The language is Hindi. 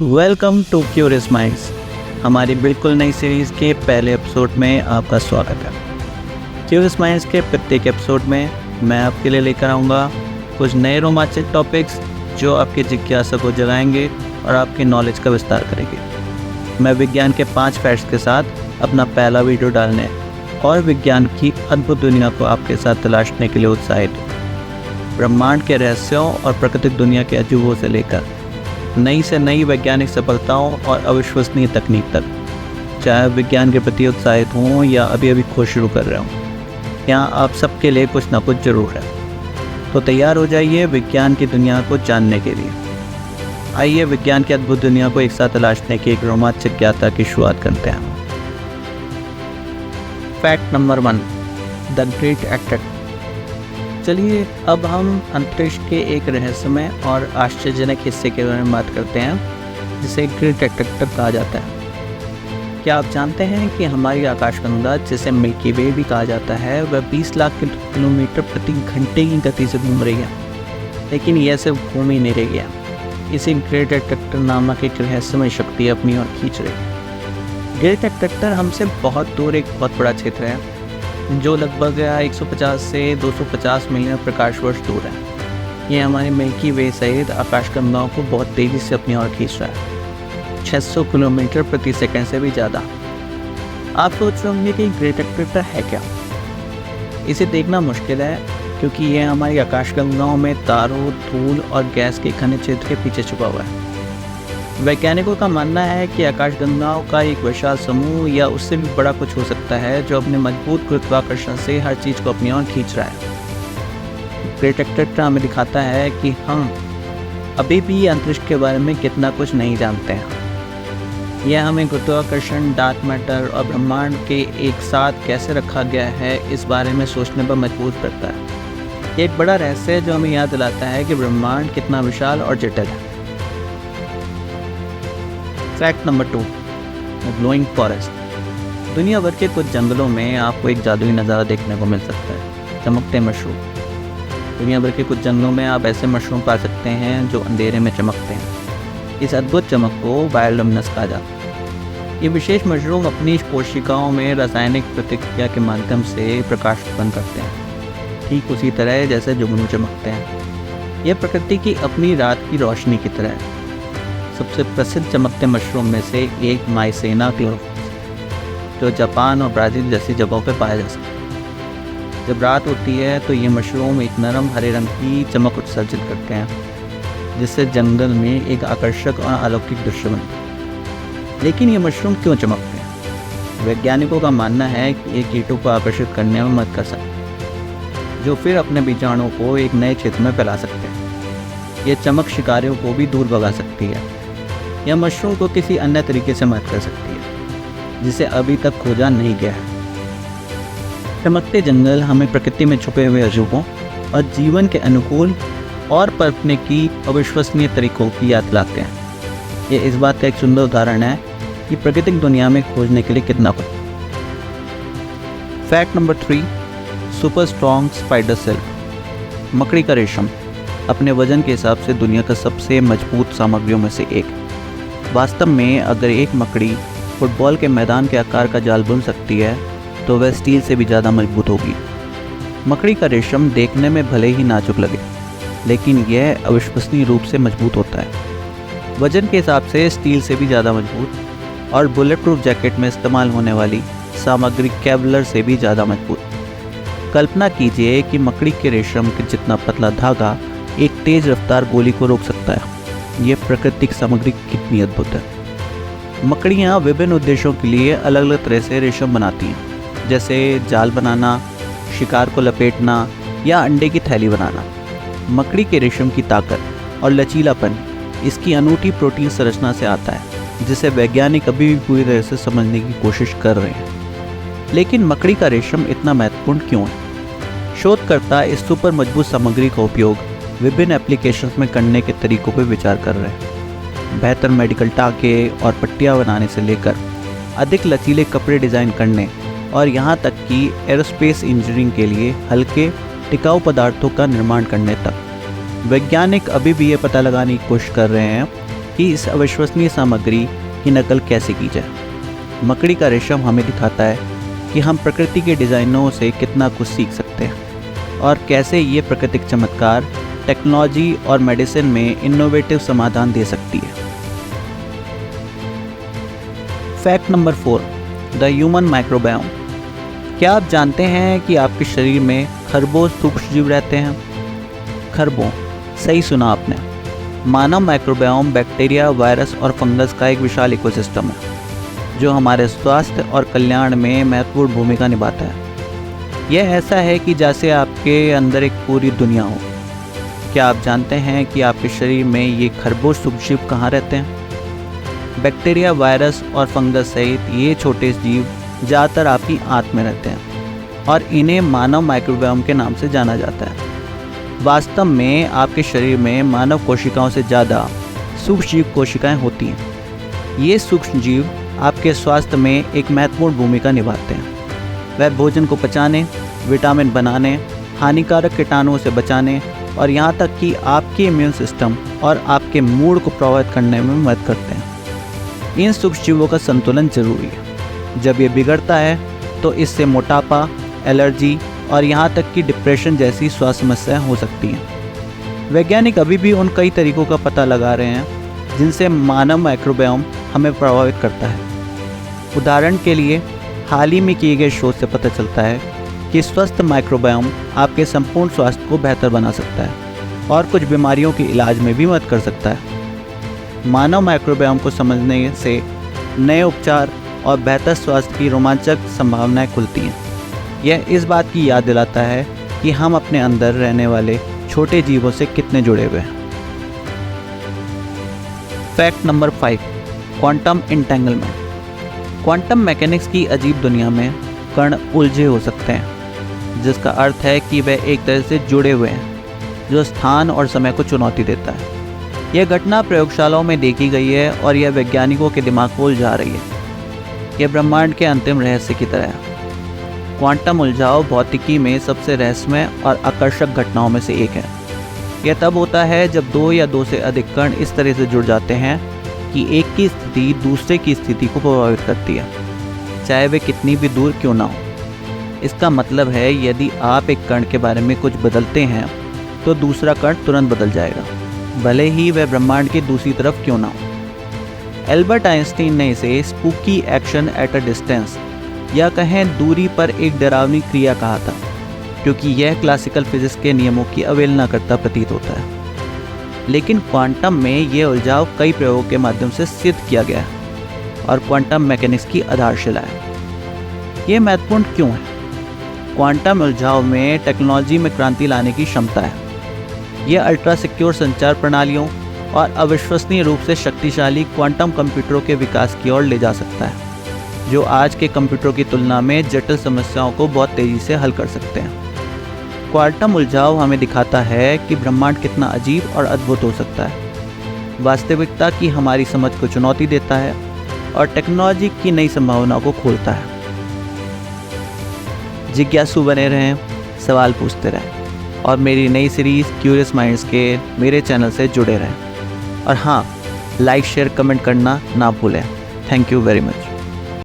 Welcome to curious minds. हमारी बिल्कुल नई सीरीज़ के पहले एपिसोड में आपका स्वागत है। क्यूरियस माइंड्स के प्रत्येक एपिसोड में मैं आपके लिए लेकर आऊँगा कुछ नए रोमांचक टॉपिक्स जो आपकी जिज्ञासा को जगाएंगे और आपकी नॉलेज का विस्तार करेंगे। मैं विज्ञान के 5 फैक्ट्स के साथ अपना पहला वीडियो डालने और विज्ञान की अद्भुत दुनिया को आपके साथ तलाशने के लिए उत्साहित हूँ। ब्रह्मांड के रहस्यों और प्राकृतिक दुनिया के अजूबों से लेकर नई से नई वैज्ञानिक सफलताओं और अविश्वसनीय तकनीक तक, चाहे विज्ञान के प्रति उत्साहित हों या अभी खोज शुरू कर रहे हों, यहाँ आप सबके लिए कुछ ना कुछ ज़रूर है। तो तैयार हो जाइए विज्ञान की दुनिया को जानने के लिए। आइए विज्ञान की अद्भुत दुनिया को एक साथ तलाशने की एक रोमांचक यात्रा की शुरुआत करते हैं। Fact number 1, the great attractor. चलिए अब हम अंतरिक्ष के एक रहस्यमय और आश्चर्यजनक हिस्से के बारे में बात करते हैं, जिसे ग्रेट एट्रैक्टर कहा जाता है। क्या आप जानते हैं कि हमारी आकाशगंगा, जिसे मिल्की वे भी कहा जाता है, वह 20 लाख किलोमीटर प्रति घंटे की गति से घूम रही है। लेकिन यह सिर्फ घूम ही नहीं रही है, इसे ग्रेट एट्रैक्टर नामक एक रहस्यमय शक्ति अपनी ओर खींच रही है। ग्रेट एट्रैक्टर हमसे बहुत दूर एक बहुत बड़ा क्षेत्र है जो लगभग 150 से 250 मिलियन प्रकाश वर्ष दूर है। ये हमारे मिल्की वे सहित आकाशगंगाओं को बहुत तेज़ी से अपनी ओर खींच रहा है, 600 किलोमीटर प्रति सेकंड से भी ज़्यादा। आप सोच रहे होंगे कि ग्रेट एट्रैक्टर है क्या? इसे देखना मुश्किल है क्योंकि यह हमारी आकाशगंगाओं में तारों, धूल और गैस के घने क्षेत्र के पीछे छुपा हुआ है। वैज्ञानिकों का मानना है कि आकाशगंगाओं का एक विशाल समूह या उससे भी बड़ा कुछ हो सकता है जो अपने मजबूत गुरुत्वाकर्षण से हर चीज़ को अपनी ओर खींच रहा है। ग्रेट एट्रैक्टर हमें दिखाता है कि हम अभी भी अंतरिक्ष के बारे में कितना कुछ नहीं जानते हैं। यह हमें गुरुत्वाकर्षण, डार्क मैटर और ब्रह्मांड के एक साथ कैसे रखा गया है इस बारे में सोचने पर मजबूर करता है। ये एक बड़ा रहस्य है जो हमें याद दिलाता है कि ब्रह्मांड कितना विशाल और जटिल है। Fact number 2, the glowing forest. दुनिया भर के कुछ जंगलों में आपको एक जादुई नज़ारा देखने को मिल सकता है, चमकते मशरूम। दुनिया भर के कुछ जंगलों में आप ऐसे मशरूम पा सकते हैं जो अंधेरे में चमकते हैं। इस अद्भुत चमक को बायोल्यूमिनेंस कहा जाता है। ये विशेष मशरूम अपनी कोशिकाओं में रासायनिक प्रतिक्रिया के माध्यम से प्रकाश उत्पन्न करते हैं, ठीक उसी तरह जैसे जुगनू चमकते हैं। यह प्रकृति की अपनी रात की रोशनी की तरह है। सबसे प्रसिद्ध चमकते मशरूम में से एक माइसेना क्लोरोफिस, जो जापान और ब्राज़ील जैसी जगहों पर पाया जा सकता है। जब रात होती है तो ये मशरूम एक नरम हरे रंग की चमक उत्सर्जित करते हैं, जिससे जंगल में एक आकर्षक और अलौकिक दृश्य बनता है। लेकिन ये मशरूम क्यों चमकते हैं? वैज्ञानिकों का मानना है कि ये कीटों को आकर्षित करने में मदद कर सकते हैं, जो फिर अपने बीजाणुओं को एक नए क्षेत्र में फैला सकते हैं। ये चमक शिकारियों को भी दूर भगा सकती है या मशरूम को किसी अन्य तरीके से मदद कर सकती है, जिसे अभी तक खोजा नहीं गया है। चमकते जंगल हमें प्रकृति में छुपे हुए अजूबों और जीवन के अनुकूल और परखने की अविश्वसनीय तरीकों की याद दिलाते हैं। ये इस बात का एक सुंदर उदाहरण है कि प्राकृतिक दुनिया में खोजने के लिए कितना कुछ। Fact number 3, super strong spider silk. मकड़ी का रेशम अपने वजन के हिसाब से दुनिया का सबसे मजबूत सामग्रियों में से एक। वास्तव में अगर एक मकड़ी फुटबॉल के मैदान के आकार का जाल बुन सकती है तो वह स्टील से भी ज़्यादा मजबूत होगी। मकड़ी का रेशम देखने में भले ही नाजुक लगे, लेकिन यह अविश्वसनीय रूप से मजबूत होता है। वजन के हिसाब से स्टील से भी ज़्यादा मजबूत और बुलेट प्रूफ जैकेट में इस्तेमाल होने वाली सामग्री केवलर से भी ज़्यादा मजबूत। कल्पना कीजिए कि मकड़ी के रेशम के जितना पतला धागा एक तेज़ रफ्तार गोली को रोक सकता है। यह प्राकृतिक सामग्री कितनी अद्भुत है। मकड़ियाँ विभिन्न उद्देश्यों के लिए अलग अलग तरह से रेशम बनाती हैं, जैसे जाल बनाना, शिकार को लपेटना या अंडे की थैली बनाना। मकड़ी के रेशम की ताकत और लचीलापन इसकी अनूठी प्रोटीन संरचना से आता है, जिसे वैज्ञानिक अभी भी पूरी तरह से समझने की कोशिश कर रहे हैं। लेकिन मकड़ी का रेशम इतना महत्वपूर्ण क्यों है? शोधकर्ता इस सुपर मजबूत सामग्री का उपयोग विभिन्न एप्लीकेशंस में करने के तरीकों पर विचार कर रहे हैं। बेहतर मेडिकल टाँके और पट्टियाँ बनाने से लेकर अधिक लचीले कपड़े डिज़ाइन करने और यहाँ तक कि एरोस्पेस इंजीनियरिंग के लिए हल्के टिकाऊ पदार्थों का निर्माण करने तक। वैज्ञानिक अभी भी ये पता लगाने की कोशिश कर रहे हैं कि इस अविश्वसनीय सामग्री की नकल कैसे की जाए। मकड़ी का रेशम हमें दिखाता है कि हम प्रकृति के डिज़ाइनों से कितना कुछ सीख सकते हैं और कैसे ये प्राकृतिक चमत्कार टेक्नोलॉजी और मेडिसिन में इनोवेटिव समाधान दे सकती है। Fact number 4, the human microbiome. क्या आप जानते हैं कि आपके शरीर में खरबों सूक्ष्मजीव रहते हैं? खरबों, सही सुना आपने। मानव माइक्रोबायोम बैक्टीरिया, वायरस और फंगस का एक विशाल इकोसिस्टम है जो हमारे स्वास्थ्य और कल्याण में महत्वपूर्ण भूमिका निभाता है। यह ऐसा है कि जैसे आपके अंदर एक पूरी दुनिया हो। क्या आप जानते हैं कि आपके शरीर में ये खरगोश सूक्ष्मजीव कहाँ रहते हैं? बैक्टीरिया, वायरस और फंगस सहित ये छोटे जीव ज़्यादातर आपकी आंत में रहते हैं और इन्हें मानव माइक्रोबायोम के नाम से जाना जाता है। वास्तव में आपके शरीर में मानव कोशिकाओं से ज़्यादा सूक्ष्मजीव कोशिकाएं होती हैं। ये सूक्ष्मजीव आपके स्वास्थ्य में एक महत्वपूर्ण भूमिका निभाते हैं। वह भोजन को पचाने, विटामिन बनाने, हानिकारक कीटाणुओं से बचाने और यहाँ तक कि आपके इम्यून सिस्टम और आपके मूड को प्रभावित करने में मदद करते हैं। इन सूक्ष्मजीवों का संतुलन जरूरी है। जब ये बिगड़ता है तो इससे मोटापा, एलर्जी और यहाँ तक कि डिप्रेशन जैसी स्वास्थ्य समस्याएं हो सकती हैं। वैज्ञानिक अभी भी उन कई तरीकों का पता लगा रहे हैं जिनसे मानव माइक्रोबायोम हमें प्रभावित करता है। उदाहरण के लिए, हाल ही में किए गए शोध से पता चलता है कि स्वस्थ माइक्रोबायोम आपके संपूर्ण स्वास्थ्य को बेहतर बना सकता है और कुछ बीमारियों के इलाज में भी मदद कर सकता है। मानव माइक्रोबायोम को समझने से नए उपचार और बेहतर स्वास्थ्य की रोमांचक संभावनाएं खुलती हैं। यह इस बात की याद दिलाता है कि हम अपने अंदर रहने वाले छोटे जीवों से कितने जुड़े हुए हैं। Fact number 5, quantum entanglement. Quantum mechanics की अजीब दुनिया में कण उलझे हो सकते हैं, जिसका अर्थ है कि वे एक तरह से जुड़े हुए हैं जो स्थान और समय को चुनौती देता है। यह घटना प्रयोगशालाओं में देखी गई है और यह वैज्ञानिकों के दिमाग को उलझा रही है। यह ब्रह्मांड के अंतिम रहस्य की तरह है। क्वांटम उलझाव भौतिकी में सबसे रहस्यमय और आकर्षक घटनाओं में से एक है। यह तब होता है जब दो या दो से अधिक कण इस तरह से जुड़ जाते हैं कि एक की स्थिति दूसरे की स्थिति को प्रभावित करती है, चाहे वे कितनी भी दूर क्यों ना हो। इसका मतलब है यदि आप एक कण के बारे में कुछ बदलते हैं तो दूसरा कण तुरंत बदल जाएगा, भले ही वह ब्रह्मांड की दूसरी तरफ क्यों ना हो। एल्बर्ट आइंस्टीन ने इसे spooky action at a distance या कहें दूरी पर एक डरावनी क्रिया कहा था, क्योंकि यह क्लासिकल फिजिक्स के नियमों की अवहेलना करता प्रतीत होता है। लेकिन क्वांटम में यह उलझाव कई प्रयोगों के माध्यम से सिद्ध किया गया है और क्वांटम मैकेनिक्स की आधारशिला है। यह महत्वपूर्ण क्यों है? क्वांटम उलझाव में टेक्नोलॉजी में क्रांति लाने की क्षमता है। यह अल्ट्रा सिक्योर संचार प्रणालियों और अविश्वसनीय रूप से शक्तिशाली क्वांटम कंप्यूटरों के विकास की ओर ले जा सकता है, जो आज के कंप्यूटरों की तुलना में जटिल समस्याओं को बहुत तेज़ी से हल कर सकते हैं। क्वांटम उलझाव हमें दिखाता है कि ब्रह्मांड कितना अजीब और अद्भुत हो सकता है, वास्तविकता की हमारी समझ को चुनौती देता है और टेक्नोलॉजी की नई संभावनाओं को खोलता है। जिज्ञासु बने रहें, सवाल पूछते रहें और मेरी नई सीरीज़ क्यूरियस माइंड्स के मेरे चैनल से जुड़े रहें। और हाँ, लाइक, शेयर, कमेंट करना ना भूलें। Thank you very much.